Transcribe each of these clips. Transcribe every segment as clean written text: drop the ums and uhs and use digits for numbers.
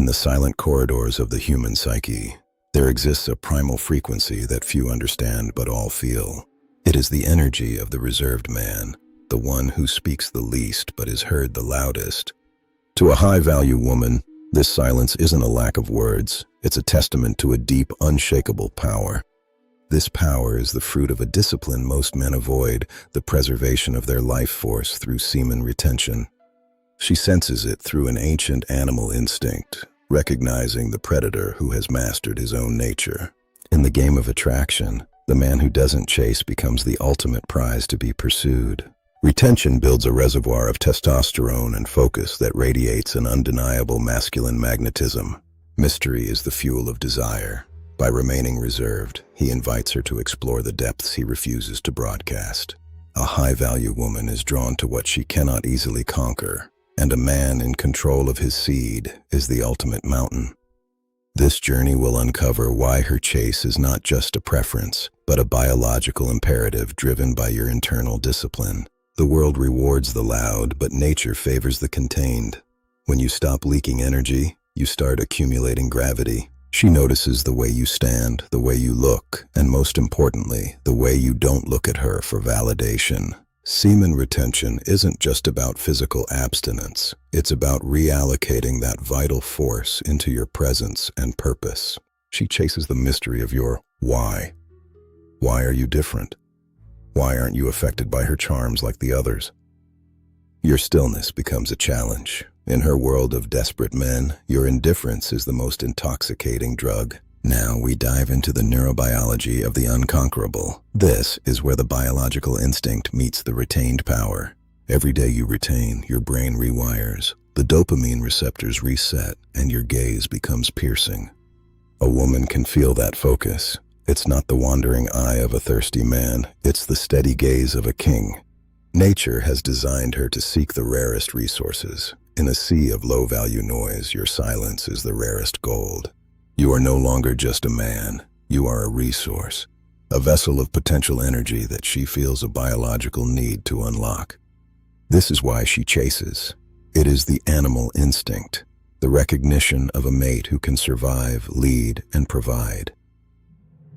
In the silent corridors of the human psyche, there exists a primal frequency that few understand but all feel. It is the energy of the reserved man, the one who speaks the least but is heard the loudest. To a high-value woman, this silence isn't a lack of words, it's a testament to a deep, unshakable power. This power is the fruit of a discipline most men avoid, the preservation of their life force through semen retention. She senses it through an ancient animal instinct, recognizing the predator who has mastered his own nature. In the game of attraction, the man who doesn't chase becomes the ultimate prize to be pursued. Retention builds a reservoir of testosterone and focus that radiates an undeniable masculine magnetism. Mystery is the fuel of desire. By remaining reserved, he invites her to explore the depths he refuses to broadcast. A high-value woman is drawn to what she cannot easily conquer, and a man in control of his seed is the ultimate mountain. This journey will uncover why her chase is not just a preference, but a biological imperative driven by your internal discipline. The world rewards the loud, but nature favors the contained. When you stop leaking energy, you start accumulating gravity. She notices the way you stand, the way you look, and most importantly, the way you don't look at her for validation. Semen retention isn't just about physical abstinence. It's about reallocating that vital force into your presence and purpose. She chases the mystery of your why. Why are you different? Why aren't you affected by her charms like the others? Your stillness becomes a challenge. In her world of desperate men, your indifference is the most intoxicating drug. Now we dive into the neurobiology of the unconquerable. This is where the biological instinct meets the retained power. Every day you retain, your brain rewires. The dopamine receptors reset, and your gaze becomes piercing. A woman can feel that focus. It's not the wandering eye of a thirsty man, it's the steady gaze of a king. Nature has designed her to seek the rarest resources. In a sea of low-value noise, your silence is the rarest gold. You are no longer just a man, you are a resource, a vessel of potential energy that she feels a biological need to unlock. This is why she chases. It is the animal instinct, the recognition of a mate who can survive, lead, and provide.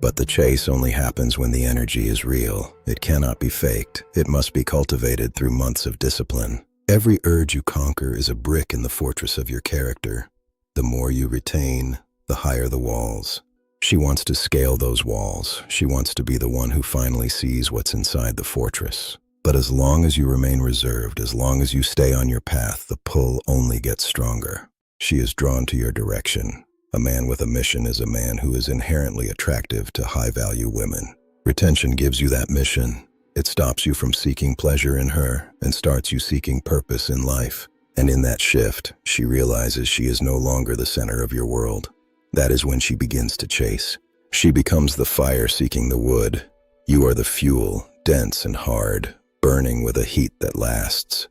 But the chase only happens when the energy is real. It cannot be faked. It must be cultivated through months of discipline. Every urge you conquer is a brick in the fortress of your character. The more you retain, the higher the walls. She wants to scale those walls. She wants to be the one who finally sees what's inside the fortress. But as long as you remain reserved, as long as you stay on your path, the pull only gets stronger. She is drawn to your direction. A man with a mission is a man who is inherently attractive to high-value women. Retention gives you that mission. It stops you from seeking pleasure in her and starts you seeking purpose in life. And in that shift, she realizes she is no longer the center of your world. That is when she begins to chase. She becomes the fire seeking the wood. You are the fuel, dense and hard, burning with a heat that lasts.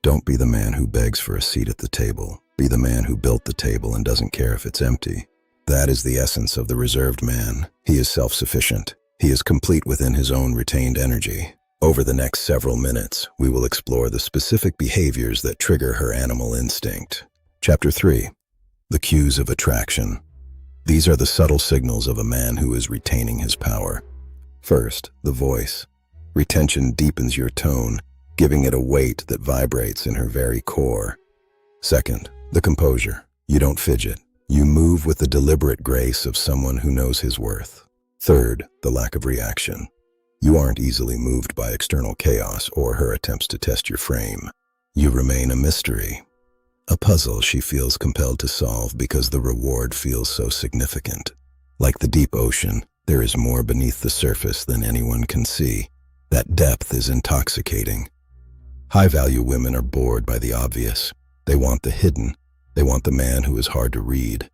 Don't be the man who begs for a seat at the table. Be the man who built the table and doesn't care if it's empty. That is the essence of the reserved man. He is self-sufficient. He is complete within his own retained energy. Over the next several minutes, we will explore the specific behaviors that trigger her animal instinct. Chapter 3. The Cues of Attraction. These are the subtle signals of a man who is retaining his power. First, the voice. Retention deepens your tone, giving it a weight that vibrates in her very core. Second, the composure. You don't fidget. You move with the deliberate grace of someone who knows his worth. Third, the lack of reaction. You aren't easily moved by external chaos or her attempts to test your frame. You remain a mystery, a puzzle she feels compelled to solve because the reward feels so significant. Like the deep ocean, there is more beneath the surface than anyone can see. That depth is intoxicating. High-value women are bored by the obvious. They want the hidden. They want the man who is hard to read.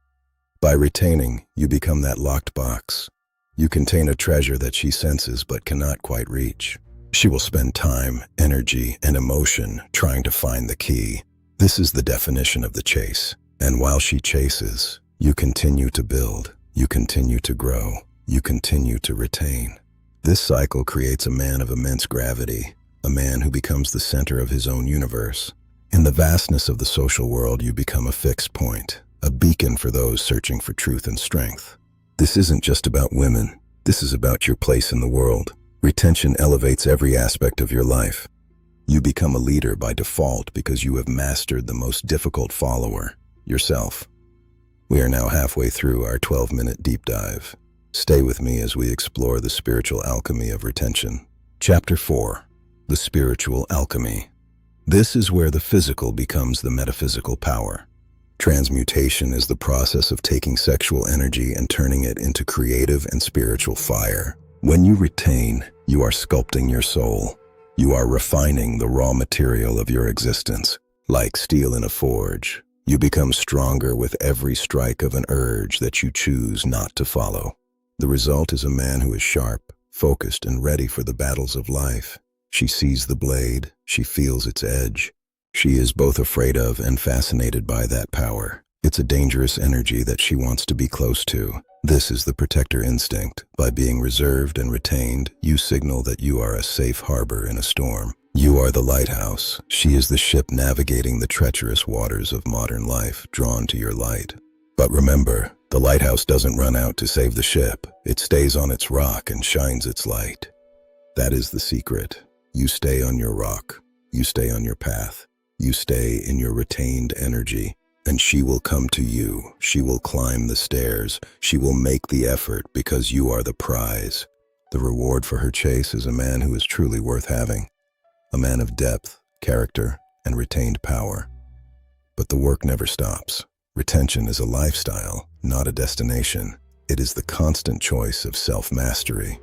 By retaining, you become that locked box. You contain a treasure that she senses but cannot quite reach. She will spend time, energy, and emotion trying to find the key. This is the definition of the chase. And while she chases, you continue to build, you continue to grow, you continue to retain. This cycle creates a man of immense gravity, a man who becomes the center of his own universe. In the vastness of the social world, you become a fixed point, a beacon for those searching for truth and strength. This isn't just about women. This is about your place in the world. Retention elevates every aspect of your life. You become a leader by default because you have mastered the most difficult follower, yourself. We are now halfway through our 12-minute deep dive. Stay with me as we explore the spiritual alchemy of retention. Chapter 4. The Spiritual Alchemy. This is where the physical becomes the metaphysical power. Transmutation is the process of taking sexual energy and turning it into creative and spiritual fire. When you retain, you are sculpting your soul. You are refining the raw material of your existence. Like steel in a forge, you become stronger with every strike of an urge that you choose not to follow. The result is a man who is sharp, focused, and ready for the battles of life. She sees the blade, she feels its edge. She is both afraid of and fascinated by that power. It's a dangerous energy that she wants to be close to. This is the protector instinct. By being reserved and retained, you signal that you are a safe harbor in a storm. You are the lighthouse. She is the ship navigating the treacherous waters of modern life, drawn to your light. But remember, the lighthouse doesn't run out to save the ship. It stays on its rock and shines its light. That is the secret. You stay on your rock. You stay on your path. You stay in your retained energy. And she will come to you. She will climb the stairs. She will make the effort because you are the prize. The reward for her chase is a man who is truly worth having. A man of depth, character, and retained power. But the work never stops. Retention is a lifestyle, not a destination. It is the constant choice of self-mastery.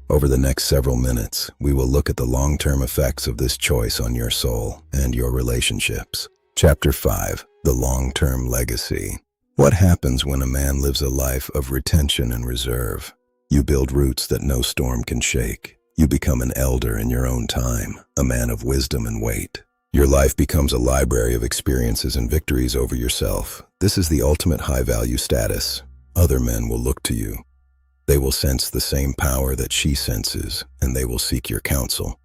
Over the next several minutes, we will look at the long-term effects of this choice on your soul and your relationships. Chapter 5. The Long-Term Legacy. What happens when a man lives a life of retention and reserve? You build roots that no storm can shake. You become an elder in your own time, a man of wisdom and weight. Your life becomes a library of experiences and victories over yourself. This is the ultimate high-value status. Other men will look to you. They will sense the same power that she senses, and they will seek your counsel.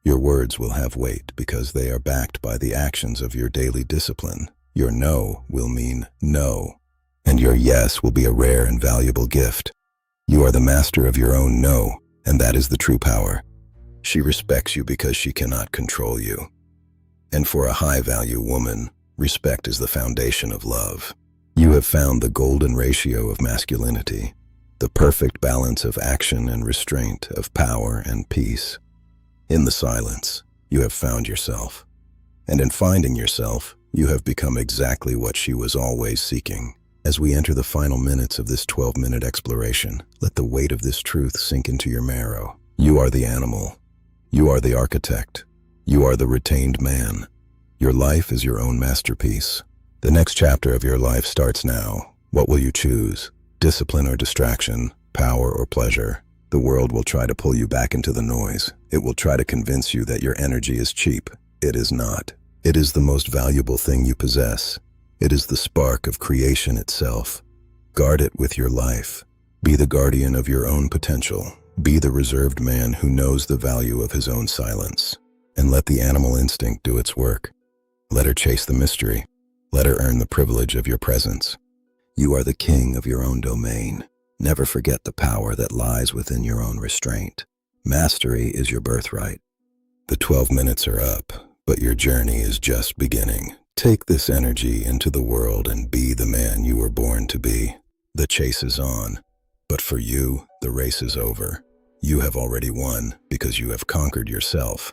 Your words will have weight because they are backed by the actions of your daily discipline. Your no will mean no, and your yes will be a rare and valuable gift. You are the master of your own no, and that is the true power. She respects you because she cannot control you. And for a high-value woman, respect is the foundation of love. You have found the golden ratio of masculinity, the perfect balance of action and restraint, of power and peace. In the silence, you have found yourself. And in finding yourself, you have become exactly what she was always seeking. As we enter the final minutes of this 12-minute exploration, let the weight of this truth sink into your marrow. You are the animal. You are the architect. You are the retained man. Your life is your own masterpiece. The next chapter of your life starts now. What will you choose? Discipline or distraction? Power or pleasure? The world will try to pull you back into the noise. It will try to convince you that your energy is cheap. It is not. It is the most valuable thing you possess. It is the spark of creation itself. Guard it with your life. Be the guardian of your own potential. Be the reserved man who knows the value of his own silence. And let the animal instinct do its work. Let her chase the mystery. Let her earn the privilege of your presence. You are the king of your own domain. Never forget the power that lies within your own restraint. Mastery is your birthright. The 12 minutes are up, but your journey is just beginning. Take this energy into the world and be the man you were born to be. The chase is on, but for you, the race is over. You have already won because you have conquered yourself.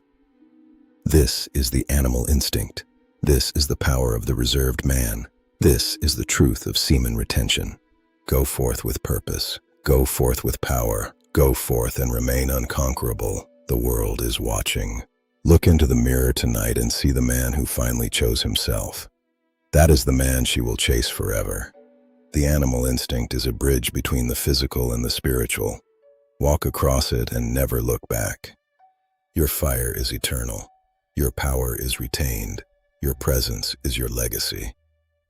This is the animal instinct. This is the power of the reserved man. This is the truth of semen retention. Go forth with purpose. Go forth with power. Go forth and remain unconquerable. The world is watching. Look into the mirror tonight and see the man who finally chose himself. That is the man she will chase forever. The animal instinct is a bridge between the physical and the spiritual. Walk across it and never look back. Your fire is eternal. Your power is retained. Your presence is your legacy.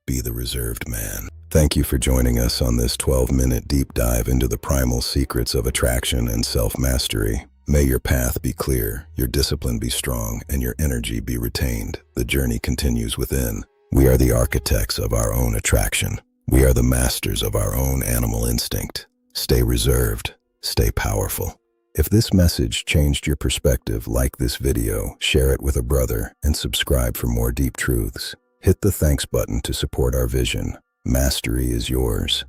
Be the reserved man. Thank you for joining us on this 12-minute deep dive into the primal secrets of attraction and self-mastery. May your path be clear, your discipline be strong, and your energy be retained. The journey continues within. We are the architects of our own attraction. We are the masters of our own animal instinct. Stay reserved. Stay powerful. If this message changed your perspective, like this video, share it with a brother, and subscribe for more deep truths. Hit the thanks button to support our vision. Mastery is yours.